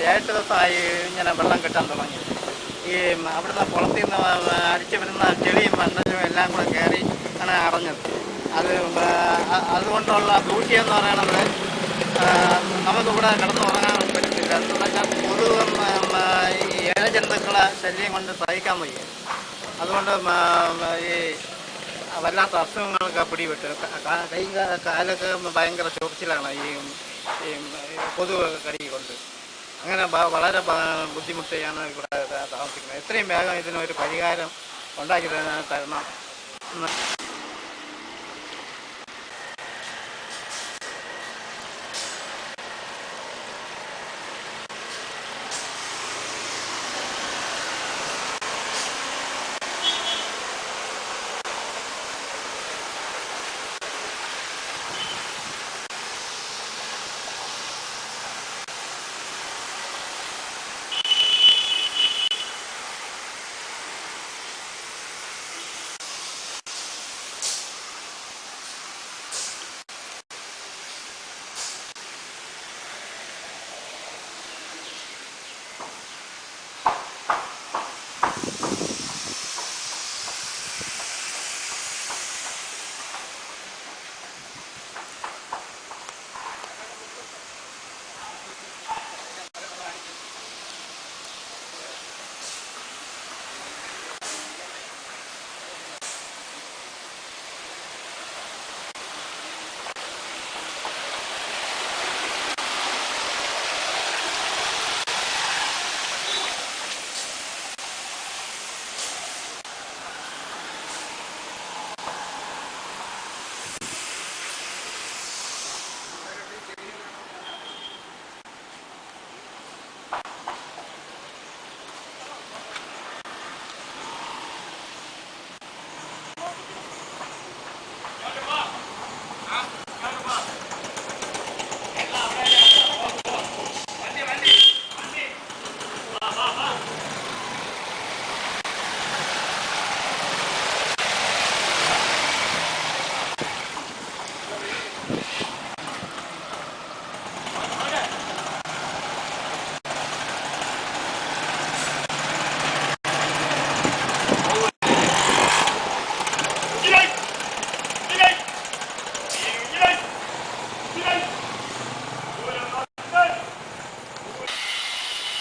7 ദിവസമായി ഇങ്ങനെ വെള്ളം കിട്ടാൻ തുടങ്ങി. ഈ അവിടുന്ന് കുളത്തിൽ നിന്ന് അടിച്ചു വരുന്ന ചെളിയും മണ്ണലും എല്ലാം കൂടെ കയറി ആണ് അടഞ്ഞത്. അതുകൊണ്ടുള്ള ബ്യൂട്ടി എന്ന് പറയണത് നമുക്കിവിടെ കിടന്നുറങ്ങാൻ പറ്റത്തില്ല. എന്താണെന്ന് വെച്ചാൽ കൊതുകും ഇഴജന്തുക്കളെ ശല്യം കൊണ്ട് സഹിക്കാൻ വയ്യ. അതുകൊണ്ട് ഈ വല്ലാത്ത അസുഖങ്ങളൊക്കെ പിടിപെട്ട് കൈ കാലൊക്കെ ഭയങ്കര ചൊറിച്ചിലാണ് ഈ കൊതുക് കടി കൊണ്ട്. അങ്ങനെ വളരെ ബുദ്ധിമുട്ടിയാണ് ഇവിടെ താമസിക്കുന്നത്. എത്രയും വേഗം ഇതിനൊരു പരിഹാരം ഉണ്ടാക്കി തരണം.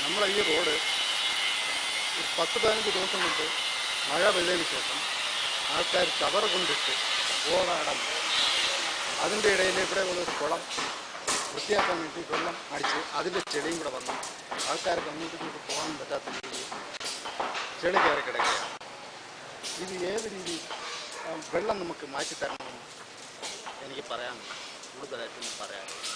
നമ്മളെ ഈ റോഡ് 10-15 ദിവസം കൊണ്ട് മഴ പെയ്തതിന് ശേഷം ആൾക്കാർ കവർ കൊണ്ടിട്ട് ഓടാടം, അതിൻ്റെ ഇടയിൽ ഇവിടെ ഉള്ളൊരു കുളം വൃത്തിയാക്കാൻ വേണ്ടി വെള്ളം അടിച്ച് അതിൻ്റെ ചെളിയും കൂടെ വന്നു ആൾക്കാർക്ക് അങ്ങോട്ടും ഇങ്ങോട്ട് പോകാൻ പറ്റാത്ത രീതിയിൽ ചെളി കയറി കിടക്കുകയാണ്. ഇത് ഏത് രീതിയിൽ വെള്ളം നമുക്ക് മാറ്റിത്തരണമെന്ന് എനിക്ക് പറയാനുണ്ട്, കൂടുതലായിട്ടൊന്നും പറയാനില്ല.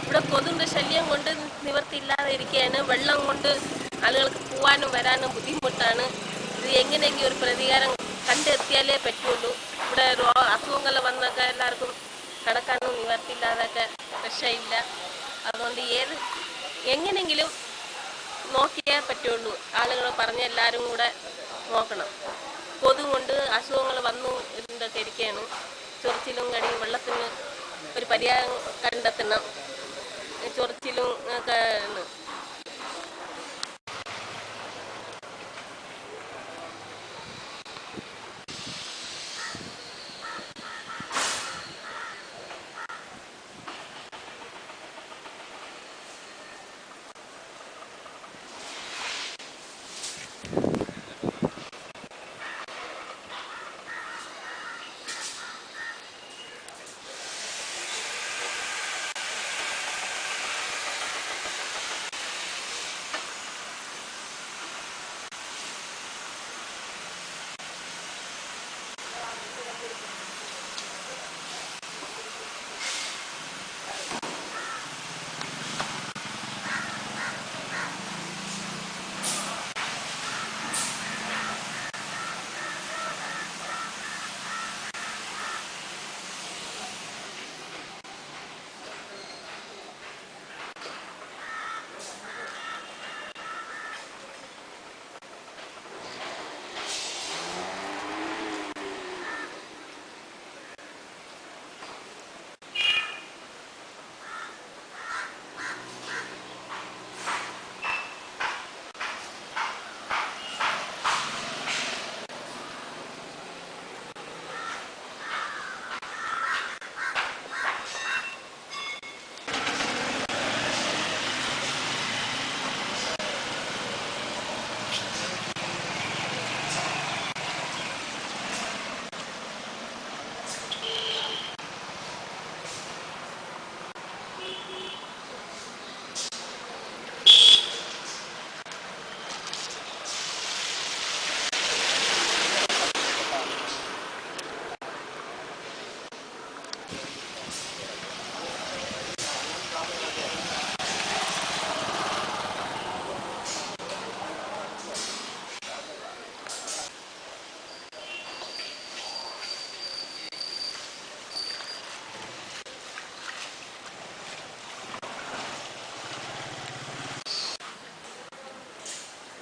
ഇവിടെ കൊതുകിന്റെ ശല്യം കൊണ്ട് നിവർത്തിയില്ലാതെ ഇരിക്കുകയാണ്. വെള്ളം കൊണ്ട് ആളുകൾക്ക് പോവാനും വരാനും ബുദ്ധിമുട്ടാണ്. ഇത് എങ്ങനെയെങ്കിലും ഒരു പ്രതികാരം കണ്ടെത്തിയാലേ പറ്റുള്ളൂ. ഇവിടെ അസുഖങ്ങൾ വന്നൊക്കെ എല്ലാവർക്കും കിടക്കാനും നിവർത്തിയില്ലാതൊക്കെ രക്ഷയില്ല. അതുകൊണ്ട് എങ്ങനെയെങ്കിലും നോക്കിയേ പറ്റുള്ളൂ. ആളുകൾ പറഞ്ഞ് എല്ലാവരും കൂടെ നോക്കണം. കൊതു കൊണ്ട് അസുഖങ്ങൾ വന്നു ഇതൊക്കെ ഇരിക്കുകയാണ്. ചൊറിച്ചിലും കടിയും വെള്ളത്തിന് ഒരു പരിഹാരം കണ്ടെത്തണം. ചൊറിച്ചിലും ഒക്കെ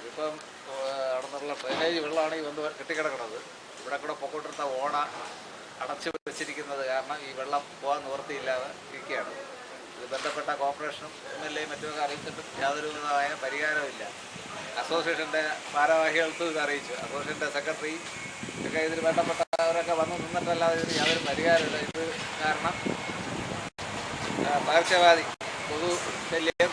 ഇപ്പം നടന്നുള്ള ഡ്രെയിനേജ് വെള്ളമാണ് ഈ വന്ന് കെട്ടിക്കിടക്കുന്നത്. ഇവിടെ കൂടെ പൊക്കോട്ടിരുന്ന ഓട അടച്ചു വെച്ചിരിക്കുന്നത് കാരണം ഈ വെള്ളം പോകാൻ നിവൃത്തിയില്ലാതെ ഇരിക്കുകയാണ്. ഇത് ബന്ധപ്പെട്ട കോർപ്പറേഷനും MLA മറ്റുമൊക്കെ അറിയിച്ചിട്ടും യാതൊരു വിധമായ പരിഹാരമില്ല. അസോസിയേഷൻ്റെ ഭാരവാഹികൾക്കും ഇത് അറിയിച്ചു. അസോസിയേഷൻ്റെ സെക്രട്ടറി ഒക്കെ ഇതിൽ ബന്ധപ്പെട്ടവരൊക്കെ വന്ന് നിന്നിട്ടല്ലാതെ ഇതിന് യാതൊരു പരിഹാരമില്ല. ഇത് കാരണം പകർച്ചവ്യാധി, കൊതു ശല്യം,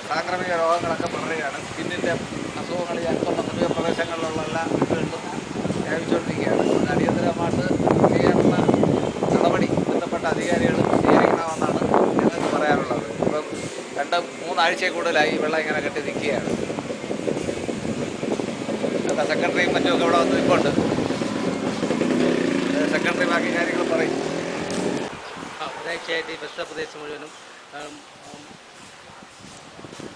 സാംക്രമിക രോഗങ്ങളൊക്കെ പടരുകയാണ്. സ്കിന്നിൻ്റെ അസുഖങ്ങൾ ഈ അടുത്തുള്ള സമീപ പ്രദേശങ്ങളിലുള്ള എല്ലാ വീടുകളിലും വ്യാപിച്ചുകൊണ്ടിരിക്കുകയാണ്. അടിയന്തരമായിട്ട് ചെയ്യാനുള്ള നടപടി ബന്ധപ്പെട്ട അധികാരികൾ സ്വീകരിക്കണമെന്നാണ് ഞങ്ങൾക്ക് പറയാനുള്ളത്. ഇപ്പം 2-3 ആഴ്ചയിൽ കൂടുതലായി വെള്ളം ഇങ്ങനെ കെട്ടി നിൽക്കുകയാണ്. സെക്രട്ടറിയും മറ്റുമൊക്കെ ഇവിടെ വന്ന് നിൽപ്പുണ്ട്. സെക്രട്ടറി ബാക്കി കാര്യങ്ങൾ പറയും. ഒരാഴ്ചയായിട്ട് ഈ പ്രദേശം മുഴുവനും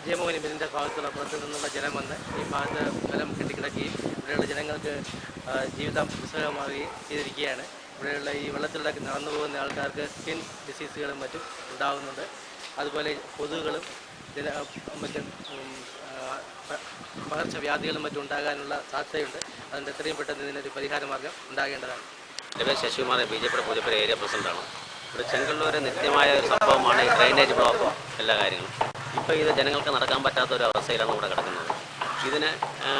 ജയമോഹനി ബില്ലിൻ്റെ ഭാഗത്തുള്ള പുറത്തു നിന്നുള്ള ജലം വന്ന് ഈ ഭാഗത്ത് ജലം കെട്ടിക്കിടക്കുകയും ഇവിടെയുള്ള ജനങ്ങൾക്ക് ജീവിതം ദുസ്സഹമാവുകയും ചെയ്തിരിക്കുകയാണ്. ഇവിടെയുള്ള ഈ വെള്ളത്തിലൂടെ നടന്നു പോകുന്ന ആൾക്കാർക്ക് സ്കിൻ ഡിസീസുകളും മറ്റും ഉണ്ടാകുന്നുണ്ട്. അതുപോലെ കൊതുകുകളും മറ്റും പകർച്ചവ്യാധികളും മറ്റും ഉണ്ടാകാനുള്ള സാധ്യതയുണ്ട്. അതുകൊണ്ട് എത്രയും പെട്ടെന്ന് ഇതിനൊരു പരിഹാര മാർഗം ഉണ്ടാകേണ്ടതാണ്. എൻ്റെ പേര് ശശികുമാർ, BJP പൂജപ്പുര ഏരിയ പ്രസിഡന്റാണ്. ഇവിടെ ചെങ്കള്ളൂർ നിത്യമായ ഒരു സംഭവമാണ് ഈ ഡ്രെയിനേജ് ബ്ലോക്കും എല്ലാ കാര്യങ്ങളും. ഇപ്പോൾ ഇത് ജനങ്ങൾക്ക് നടക്കാൻ പറ്റാത്ത ഒരു അവസ്ഥയിലാണ് ഇവിടെ കിടക്കുന്നത്. ഇതിന്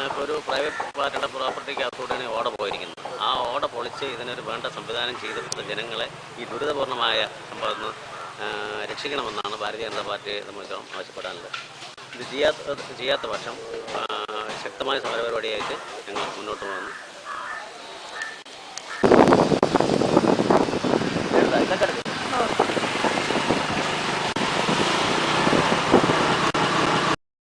ഇപ്പോൾ ഒരു പ്രൈവറ്റ് പാർട്ടിയുടെ പ്രോപ്പർട്ടിക്കകത്തൂടെയാണ് ഓട പോയിരിക്കുന്നത്. ആ ഓട പൊളിച്ച് ഇതിനൊരു വേണ്ട സംവിധാനം ചെയ്തിട്ട് ജനങ്ങളെ ഈ ദുരിതപൂർണമായ സംഭവത്തിൽ രക്ഷിക്കണമെന്നാണ് ഭാരതീയ ജനതാ പാർട്ടിയെ സംബന്ധിച്ചോളം ആവശ്യപ്പെടാനുള്ളത്. ഇത് ചെയ്യാത്ത പക്ഷം ശക്തമായ സമരപരിപാടിയായിട്ട് ഞങ്ങൾ മുന്നോട്ട് പോകുന്നു.